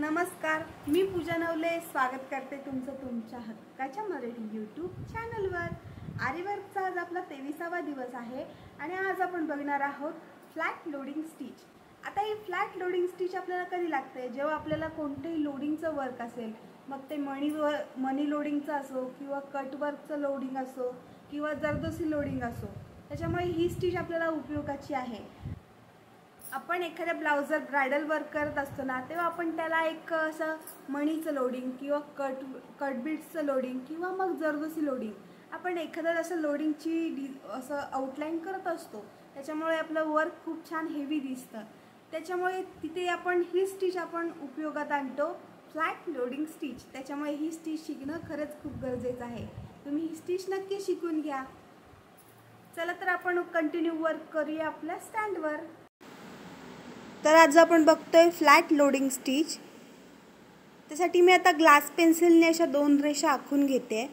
नमस्कार, मी पूजा नवले स्वागत करते तुमचं तुमच्या हक्काच्या मराठी यूट्यूब चॅनलवर। आरीवर्कचा आज आपला 23वा दिवस आहे आणि आज आपण बघणार आहोत फ्लॅट लोडिंग स्टिच। आता ही फ्लॅट लोडिंग स्टिच आपल्याला कधी लागते, जेव्हा आपल्याला कोणतेही लोडिंगचं वर्क असेल, मग ते मनी लोडिंगचं असो किंवा कट वर्कचं लोडिंग असो किंवा जरदोसी लोडिंग असो, त्याच्यामुळे ही स्टिच आपल्याला उपयोगाची आहे। आपण एखाद्या ब्लाउजर ब्राइडल वर्क करत असतो ना, तेव्हा आपण त्याला एक असं मणीचं लोडिंग किंवा कट बीड्सचं लोडिंग किंवा मग जरदोसी लोडिंग, आपण एखाद्या असं लोडिंगची असं आउटलाईन करत असतो। त्याच्यामुळे आपलं वर्क खूप छान हेवी दिसतं। त्याच्यामुळे तिथे आपण ही स्टिच आपण उपयोगात आणतो, फ्लॅट लोडिंग स्टिच। त्याच्यामुळे ही स्टिच शिकणं खरंच खूप गरजेचं आहे। तुम्ही ही स्टिच नक्की शिकून घ्या। चला तर आपण कंटिन्यू वर्क करूया आपल्या स्टँडवर। तर आज आपण बघतोय फ्लॅट लोडिंग स्टिच। त्यासाठी मी आता ग्लास पेन्सिलने अशा 2 रेषा आखून घेते।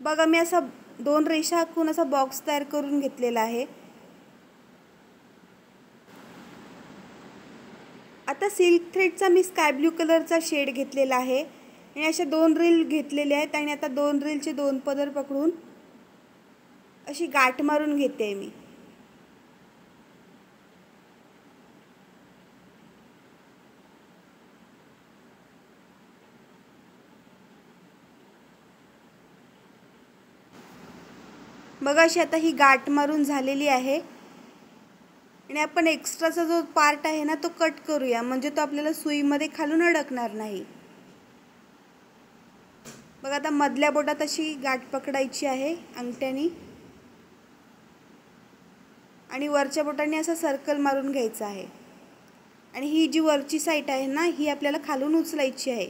बघा, मी असा 2 रेषा आखून असा बॉक्स तयार करून घेतलेला आहे। आता सिल्क थ्रेडचा मी स्काय ब्लू कलरचा शेड घेतलेला आहे आणि अशा 2 रील घेतलेले आहेत आणि आता 2 रीलचे 2 पदर पकडून अशी गाठ मारून घेते मी। बघा, अशी आता ही गाठ मारून झालेली आहे आणि आपण एक्स्ट्राचा जो पार्ट आहे ना, तो कट करूया, म्हणजे तो आपल्याला सुईमध्ये खालून अडकणार नाही। बघा, आता मधल्या बोटात अशी गाठ पकडायची आहे अंगठ्याने आणि वरच्या बोटाने असं सर्कल मारून घ्यायचं आहे आणि ही जी वरची साईड आहे ना, ही आपल्याला खालून उचलायची आहे।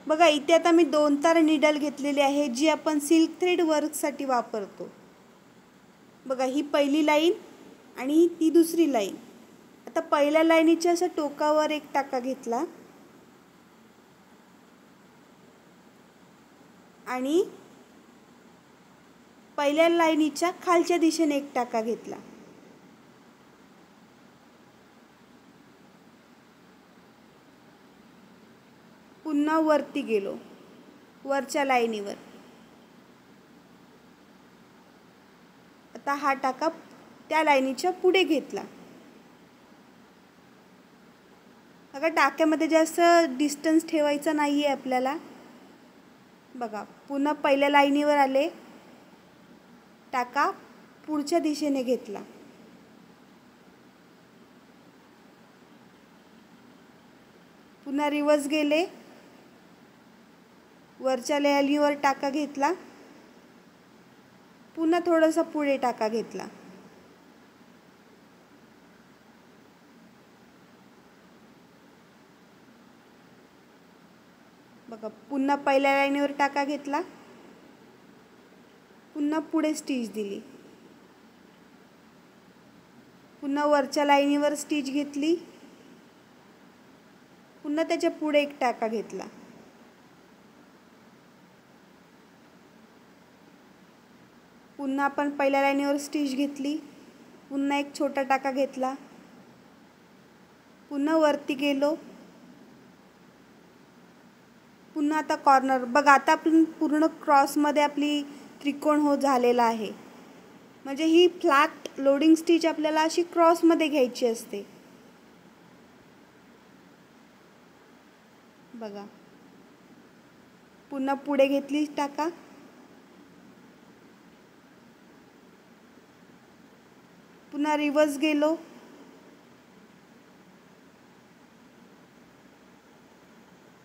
बघा, इथे आता मी 2 तार नीडल घेतलेली आहे, जी आपण सिल्क थ्रेड वर्कसाठी वापरतो। बघा, ही पहिली लाईन आणि ती दुसरी लाईन। आता पहिल्या लाईनीच्या असं टोकावर एक टाका घेतला आणि पहिल्या लाईनीच्या खालच्या दिशेने एक टाका घेतला। पुन्हा वरती गेलो, वरच्या लाईनीवर। आता हा टाका त्या लाईनीच्या पुढे घेतला। बघा, टाक्यामध्ये जास्त डिस्टन्स ठेवायचा नाही आहे आपल्याला। बघा, पुन्हा पहिल्या लाईनीवर आले, टाका पुढच्या दिशेने घेतला, पुन्हा रिवर्स गेले, वरच्या लाईनीवर टाका घेतला, पुन्हा थोडासा पुढे टाका घेतला, बघा, पुन्हा पहिल्या लाईनीवर टाका घेतला, पुन्हा पुढे स्टिच दिली, पुन्हा वरच्या लाईनीवर स्टिच घेतली, पुन्हा त्याच्या पुढे एक टाका घेतला, पुन्हा आपण पहिल्या लाईनीवर स्टिच घेतली, पुन्हा एक छोटा टाका घेतला, पुन्हा वरती गेलो, पुन्हा आता कॉर्नर। बघा, आता आपण पूर्ण क्रॉसमध्ये आपली त्रिकोण हो झालेला आहे, म्हणजे ही फ्लॅट लोडिंग स्टिच आपल्याला अशी क्रॉसमध्ये घ्यायची असते। बघा, पुन्हा पुढे घेतली टाका, पुन्हा रिवर्स गेलो,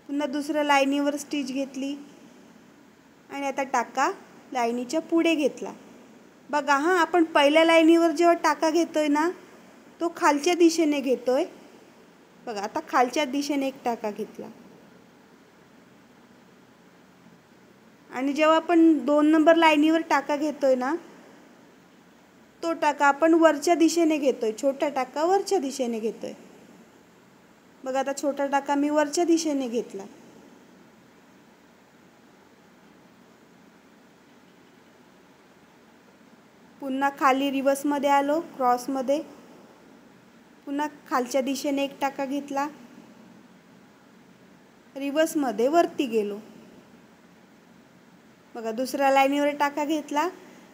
पुन्हा दुसऱ्या लाईनीवर स्टिच घेतली आणि आता टाका लाईनीच्या पुढे घेतला। बघा, आपण पहिल्या लाईनीवर जेव्हा टाका घेतोय ना, तो खालच्या दिशेने घेतोय। बघा, आता खालच्या दिशेने एक टाका घेतला आणि जेव्हा आपण 2 नंबर लाईनीवर टाका घेतोय ना, तो टाका आपण वरच्या दिशेने घेतोय, छोटा टाका वरच्या दिशेने घेतोय। बघा आता छोटा टाका मी वरच्या दिशेने घेतला, पुन्हा खाली रिवर्समध्ये आलो, क्रॉसमध्ये, पुन्हा खालच्या दिशेने एक टाका घेतला, रिवर्समध्ये वरती गेलो. बघा दुसऱ्या लाईनीवर टाका घेतला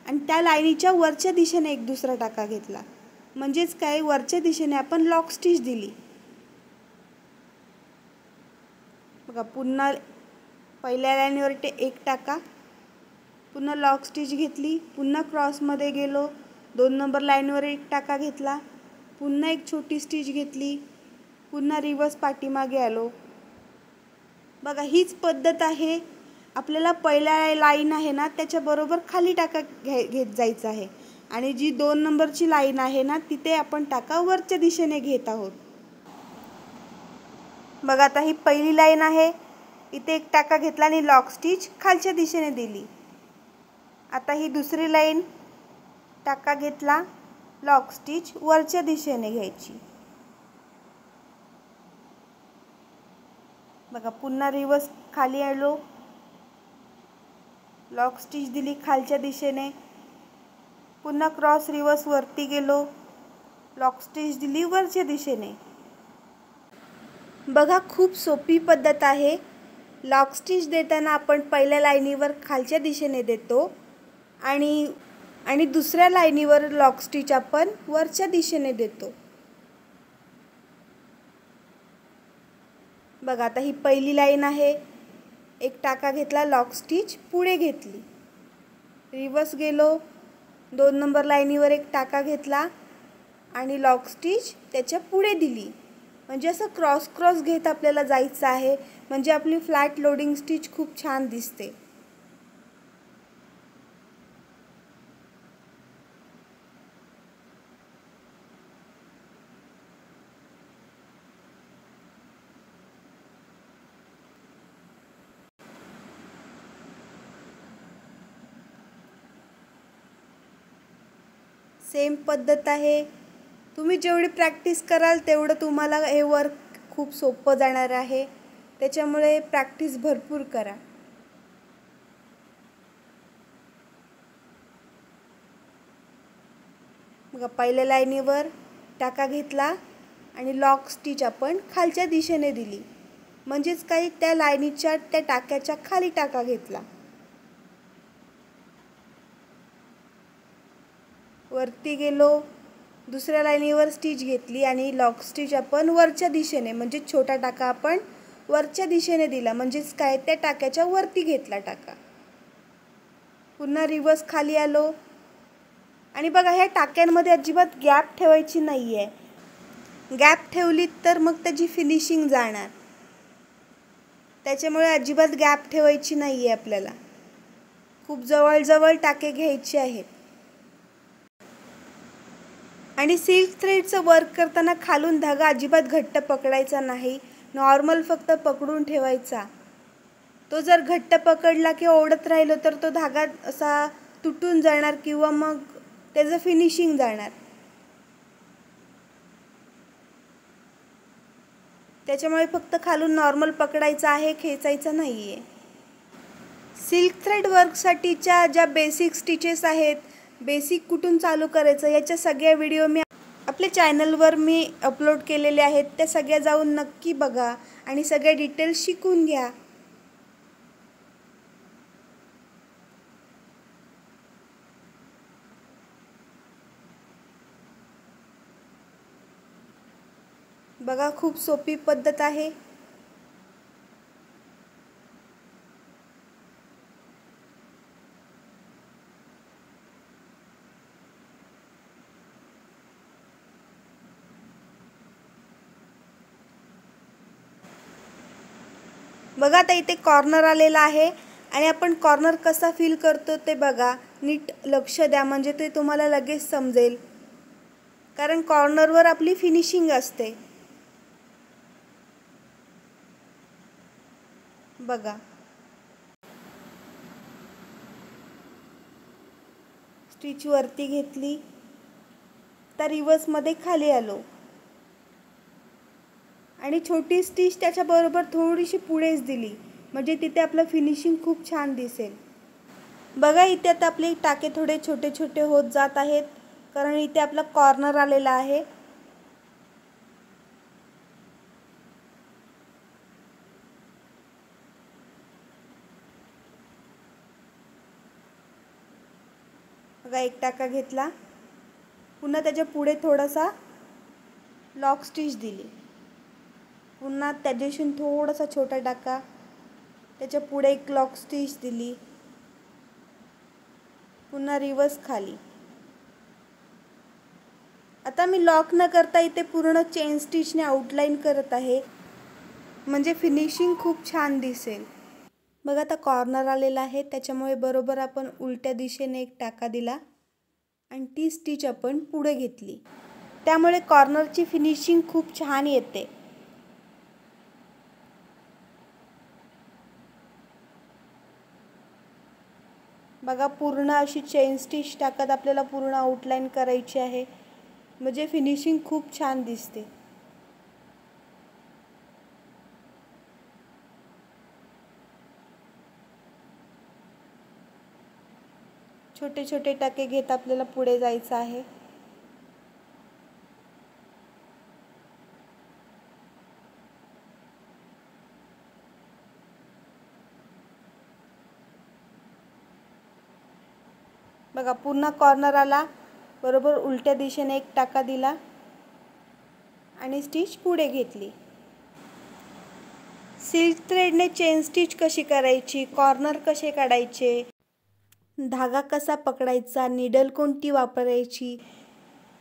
आणि त्या लाईनीच्या वरच्या दिशेने एक दुसरा टाका घेतला, म्हणजेच काय वरच्या दिशेने आपण लॉक स्टिच दिली. बघा पुन्हा पहिल्या लाईनीवर एक टाका, पुन्हा लॉक स्टिच घेतली, पुन्हा क्रॉसमध्ये गेलो, 2 नंबर लाईनवर एक टाका घेतला, पुन्हा एक छोटी स्टिच घेतली, पुन्हा रिवर्स पाठीमागे आलो. बघा हीच पद्धत आहे. आपल्याला पहिल्या लाईन आहे ना त्याच्याबरोबर खाली टाका घेत जायचं आहे आणि जी 2 नंबरची लाईन आहे ना तिथे आपण टाका वरच्या दिशेने घेत आहोत. बघा आता ही पहिली लाईन आहे, इथे एक टाका घेतला आणि लॉक स्टिच खालच्या दिशेने दिली. आता ही दुसरी लाईन, टाका घेतला, लॉक स्टिच वरच्या दिशेने घ्यायची. बघा पुन्हा रिवर्स खाली आलो, लॉक स्टिच दिली खालच्या दिशेने, पुन्हा क्रॉस रिवर्स वरती गेलो, लॉक स्टिच दिली वरच्या दिशेने. बघा खूप सोपी पद्धत आहे. लॉक स्टिच देताना आपण पहिल्या लाईनीवर खालच्या दिशेने देतो आणि दुसऱ्या लाईनीवर लॉक स्टिच आपण वरच्या दिशेने देतो. बघा आता ही पहिली लाईन आहे, एक टाका घेतला, लॉक स्टिच पुढे घेतली, रिवर्स गेलो, 2 नंबर लाईनीवर एक टाका घेतला आणि लॉक स्टिच त्याच्या पुढे दिली. म्हणजे असं क्रॉस क्रॉस घेत आपल्याला जायचं आहे, म्हणजे आपली फ्लॅट लोडिंग स्टिच खूप छान दिसते. सेम पद्धत आहे. तुम्ही जेवढी प्रॅक्टिस कराल तेवढं तुम्हाला हे वर्क खूप सोपं जाणार आहे. त्याच्यामुळे प्रॅक्टिस भरपूर करा. बघा पहिल्या लाईनीवर टाका घेतला आणि लॉक स्टिच आपण खालच्या दिशेने दिली, म्हणजेच काही त्या लाईनीच्या त्या टाक्याच्या खाली टाका घेतला, वरती गेलो, दुसऱ्या लाईनीवर स्टिच घेतली आणि लॉक स्टिच आपण वरच्या दिशेने म्हणजे छोटा टाका आपण वरच्या दिशेने दिला, म्हणजेच काय त्या टाक्याच्या वरती घेतला टाका. पुन्हा रिवर्स खाली आलो आणि बघा ह्या टाक्यांमध्ये अजिबात गॅप ठेवायची नाही आहे. गॅप ठेवली तर मग त्याची फिनिशिंग जाणार. त्याच्यामुळे अजिबात गॅप ठेवायची नाही आहे. आपल्याला खूप जवळजवळ टाके घ्यायचे आहेत. आणि सिल्क थ्रेडचं वर्क करताना खालून धागा अजिबात घट्ट पकडायचा नाही, नॉर्मल फक्त पकडून ठेवायचा. तो जर घट्ट पकडला की ओढत राहिलो तर तो धागा असा तुटून जाणार किंवा मग त्याचं फिनिशिंग जाणार. त्याच्यामुळे फक्त खालून नॉर्मल पकडायचा आहे, खेचायचं नाही आहे. सिल्क थ्रेड वर्कसाठीच्या ज्या बेसिक स्टिचेस आहेत, बेसिक कुठून चालू करायचं याच्या सगळ्या व्हिडिओ मी आपल्या चॅनलवर मी अपलोड केलेले आहेत. त्या सगळ्या जाऊन नक्की बघा आणि सगळे डिटेल्स शिकून घ्या. बघा खूप सोपी पद्धत आहे. बघा आता इथे कॉर्नर आलेला आहे आणि आपण कॉर्नर कसा फिल करतो ते बघा. नीट लक्ष द्या म्हणजे ते तुम्हाला लगेच समजेल, कारण कॉर्नरवर आपली फिनिशिंग असते. बघा स्टिच वरती घेतली तर रिवर्समध्ये खाली आलो आणि छोटी स्टिच त्याच्याबरोबर थोडीशी पुढेच दिली, म्हणजे तिथे आपलं फिनिशिंग खूप छान दिसेल. बघा इथे आता आपले टाके थोडे छोटे छोटे होत जात आहेत, कारण इथे आपला कॉर्नर आलेला आहे. बघा एक टाका घेतला, पुन्हा त्याच्या पुढे थोडासा लॉक स्टिच दिली, पुन्हा त्याच्याशी थोडासा छोटा टाका, त्याच्या पुढे एक लॉक स्टिच दिली, पुन्हा रिवर्स खाली. आता मी लॉक न करता इथे पूर्ण चेन स्टिचने आउटलाईन करत आहे, म्हणजे फिनिशिंग खूप छान दिसेल. बघा आता कॉर्नर आलेला आहे, त्याच्यामुळे बरोबर आपण उलट्या दिशेने एक टाका दिला आणि ती स्टिच आपण पुढे घेतली, त्यामुळे कॉर्नरची फिनिशिंग खूप छान येते. बघा पूर्ण अशी चेन स्टिच टाकत आपल्याला पूर्ण आउटलाईन करायची आहे, म्हणजे फिनिशिंग खूप छान दिसते. छोटे छोटे टाके घेत आपल्याला पुढे जायचं आहे. बघा पूर्ण कॉर्नर आला, बरोबर उलट्या दिशेने एक टाका दिला आणि स्टिच पुढे घेतली. सिल्क थ्रेडने चेन स्टिच कशी करायची, कॉर्नर कसे काढायचे, धागा कसा पकडायचा, निडल कोणती वापरायची,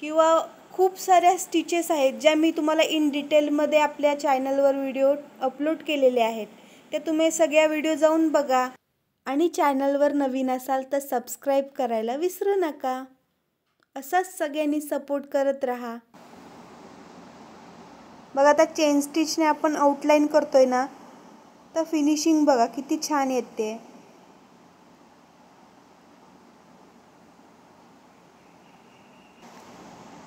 किंवा खूप साऱ्या स्टिचेस आहेत ज्या मी तुम्हाला इन डिटेलमध्ये आपल्या चॅनलवर व्हिडिओ अपलोड केलेले आहेत. ते तुम्ही सगळ्या व्हिडिओ जाऊन बघा आणि चॅनलवर नवीन असाल तर सबस्क्राईब करायला विसरू नका. असाच सगळ्यांनी सपोर्ट करत राहा. बघा आता चेन स्टिचने आपण आउटलाईन करतोय ना, तर फिनिशिंग बघा किती छान येते.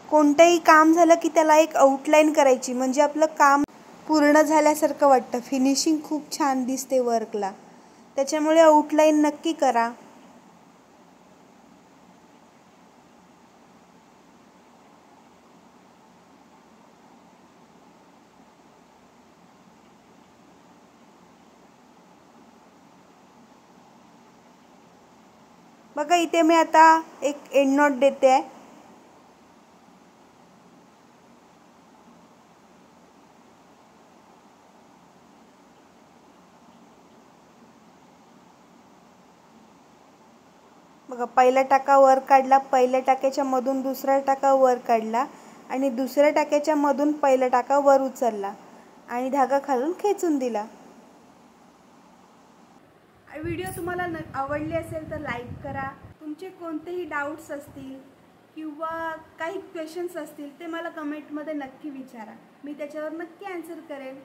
कोणतंही काम झालं की त्याला एक आउटलाईन करायची, म्हणजे आपलं काम पूर्ण झाल्यासारखं वाटतं. फिनिशिंग खूप छान दिसते वर्कला, त्याच्यामुळे आउटलाईन नक्की करा. बघा इथे मी आता एक एंड नॉट देते आहे. बघा पहिला टाका वर काढला, पहिल्या टाक्याच्या मधून दुसरा टाका वर काढला आणि दुसऱ्या टाक्याच्या मधून पहिला टाका वर उचलला आणि धागा खालून खेचून दिला. व्हिडिओ तुम्हाला आवडली असेल तर लाईक करा. तुमचे कोणतेही डाऊट्स असतील किंवा काही क्वेश्चन्स असतील ते मला कमेंटमध्ये नक्की विचारा, मी त्याच्यावर नक्की आन्सर करेन.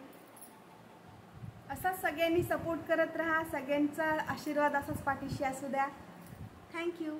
असाच सगळ्यांनी सपोर्ट करत राहा, सगळ्यांचा आशीर्वाद असाच पाठीशी असू द्या. थँक्यू.